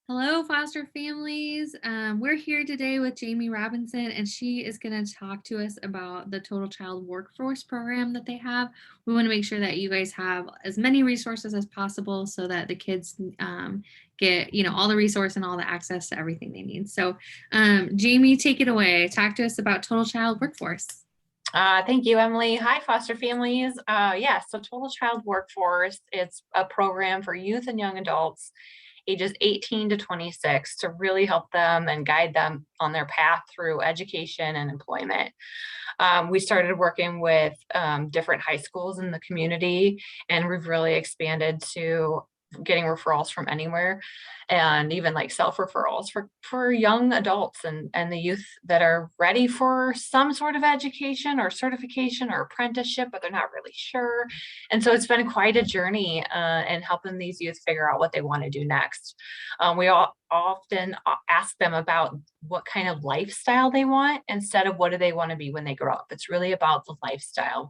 Hello, foster families. We're here today with Jamie Robinson, and she is going to talk to us about the Total Child Workforce program that they have. We want to make sure that you guys have as many resources as possible so that the kids get, all the resource and all the access to everything they need. So, Jamie, take it away. Talk to us about Total Child Workforce. Thank you, Emily. Hi, foster families. So Total Child Workforce, it's a program for youth and young adults ages 18 to 26 to really help them and guide them on their path through education and employment. We started working with different high schools in the community, and we've really expanded to getting referrals from anywhere and even like self-referrals for young adults and the youth that are ready for some sort of education or certification or apprenticeship, but they're not really sure. And so it's been quite a journey in helping these youth figure out what they want to do next. We all often ask them about what kind of lifestyle they want instead of what do they want to be when they grow up. It's really about the lifestyle.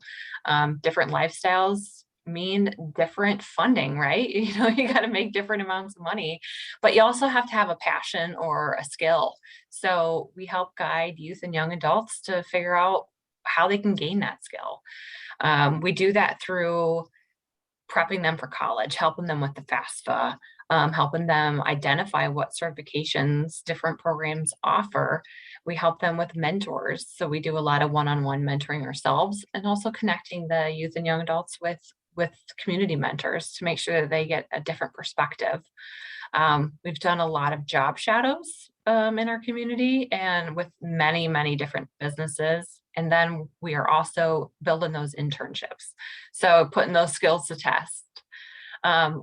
Different lifestyles mean different funding, right? You got to make different amounts of money, but you also have to have a passion or a skill. So we help guide youth and young adults to figure out how they can gain that skill. We do that through prepping them for college, helping them with the FAFSA, helping them identify what certifications different programs offer. We help them with mentors. So we do a lot of one-on-one mentoring ourselves and also connecting the youth and young adults with community mentors to make sure that they get a different perspective. We've done a lot of job shadows in our community and with many, many different businesses. And then we are also building those internships. So putting those skills to test.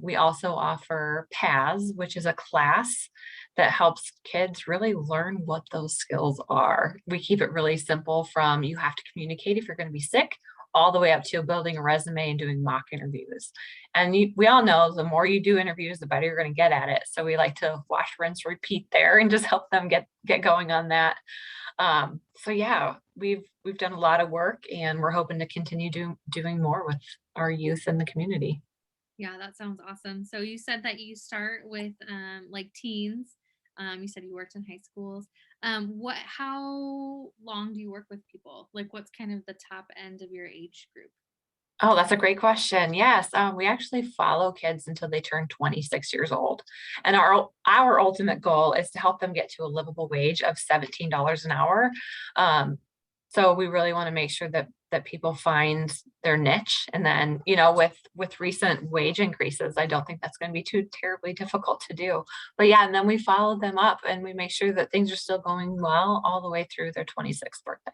We also offer PAS, which is a class that helps kids really learn what those skills are. We keep it really simple from you have to communicate if you're going to be sick, all the way up to building a resume and doing mock interviews. And we all know the more you do interviews, the better you're going to get at it. So we like to wash, rinse, repeat there and just help them get going on that. We've done a lot of work and we're hoping to continue doing more with our youth in the community. Yeah, that sounds awesome. So you said that you start with like teens. You said you worked in high schools. How long do you work with people? Like what's kind of the top end of your age group? Oh, that's a great question. Yes, we actually follow kids until they turn 26 years old, and our ultimate goal is to help them get to a livable wage of $17 an hour. Um, so we really want to make sure that people find their niche, and then with recent wage increases, I don't think that's going to be too terribly difficult to do. But yeah, and then we follow them up, and we make sure that things are still going well all the way through their 26th birthday.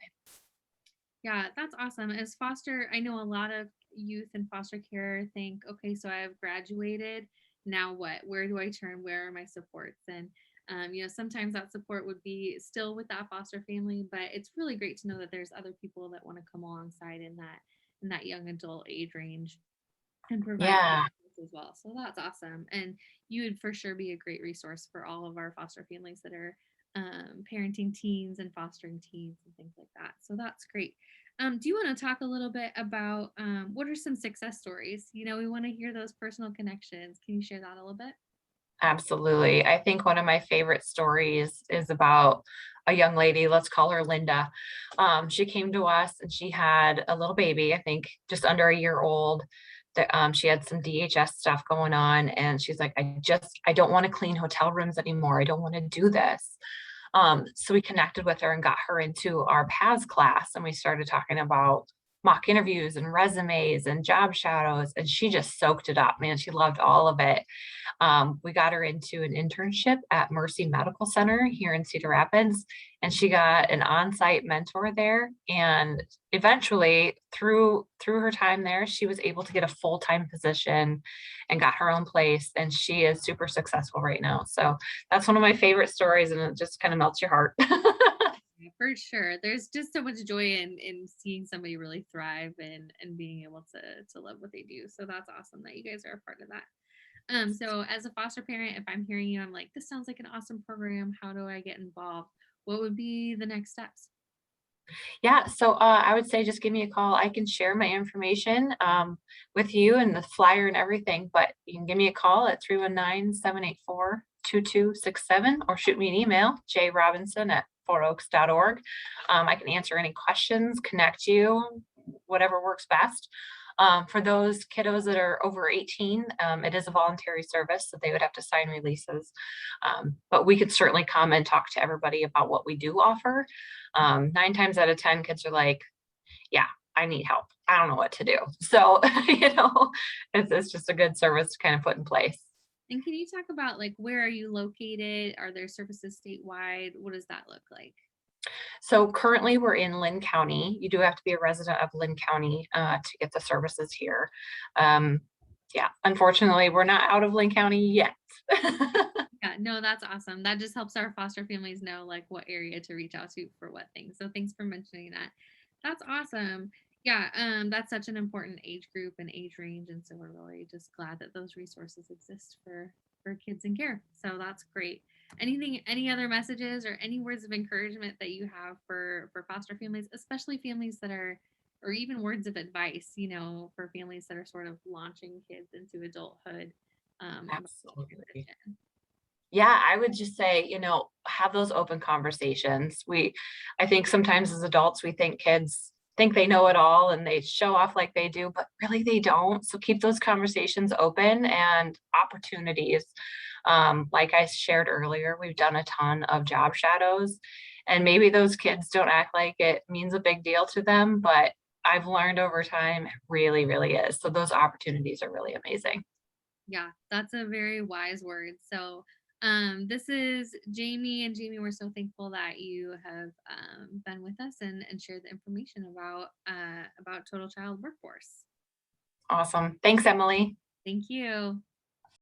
Yeah, that's awesome. As foster, I know a lot of youth in foster care think, okay, so I've graduated. Now what? Where do I turn? Where are my supports? And sometimes that support would be still with that foster family, but it's really great to know that there's other people that want to come alongside in that young adult age range and provide Yeah. as well. So that's awesome. And you would for sure be a great resource for all of our foster families that are parenting teens and fostering teens and things like that. So that's great. Do you want to talk a little bit about what are some success stories? We want to hear those personal connections. Can you share that a little bit? Absolutely. I think one of my favorite stories is about a young lady, let's call her Linda. She came to us and she had a little baby, I think just under a year old. That she had some DHS stuff going on, and she's like, I don't want to clean hotel rooms anymore. I don't want to do this. So we connected with her and got her into our PAS class, and we started talking about mock interviews and resumes and job shadows, and she just soaked it up, man. She loved all of it. We got her into an internship at Mercy Medical Center here in Cedar Rapids, and she got an on-site mentor there. And eventually, through her time there, she was able to get a full-time position and got her own place. And she is super successful right now. So that's one of my favorite stories, and it just kind of melts your heart. Yeah, for sure. There's just so much joy in seeing somebody really thrive and being able to love what they do. So that's awesome that you guys are a part of that. So as a foster parent, if I'm hearing you, I'm like, this sounds like an awesome program. How do I get involved? What would be the next steps? Yeah, so I would say just give me a call. I can share my information with you and the flyer and everything, but you can give me a call at 319-784-2267 or shoot me an email, jrobinson@fouroaks.org. I can answer any questions, connect you, whatever works best. For those kiddos that are over 18, it is a voluntary service, so they would have to sign releases. But we could certainly come and talk to everybody about what we do offer. 9 times out of 10, kids are like, yeah, I need help. I don't know what to do. So, it's just a good service to kind of put in place. And can you talk about like where are you located? Are there services statewide? What does that look like? So currently we're in Linn County. You do have to be a resident of Linn County to get the services here. Um, yeah, unfortunately, we're not out of Linn County yet. Yeah, no, that's awesome. That just helps our foster families know like what area to reach out to for what things. So thanks for mentioning that. That's awesome. Yeah, that's such an important age group and age range, and so we're really just glad that those resources exist for kids in care. So that's great. Any other messages or any words of encouragement that you have for foster families, especially families that are, or even words of advice, for families that are sort of launching kids into adulthood, about Absolutely. transition. Yeah, I would just say, have those open conversations. I think sometimes as adults, we think kids think they know it all and they show off like they do, but really they don't. So keep those conversations open and opportunities. Like I shared earlier, we've done a ton of job shadows, and maybe those kids don't act like it means a big deal to them, but I've learned over time it really, really is. So those opportunities are really amazing. Yeah, that's a very wise word. So, this is Jamie, and Jamie, we're so thankful that you have been with us and shared the information about Total Child Workforce. Awesome. Thanks, Emily. Thank you.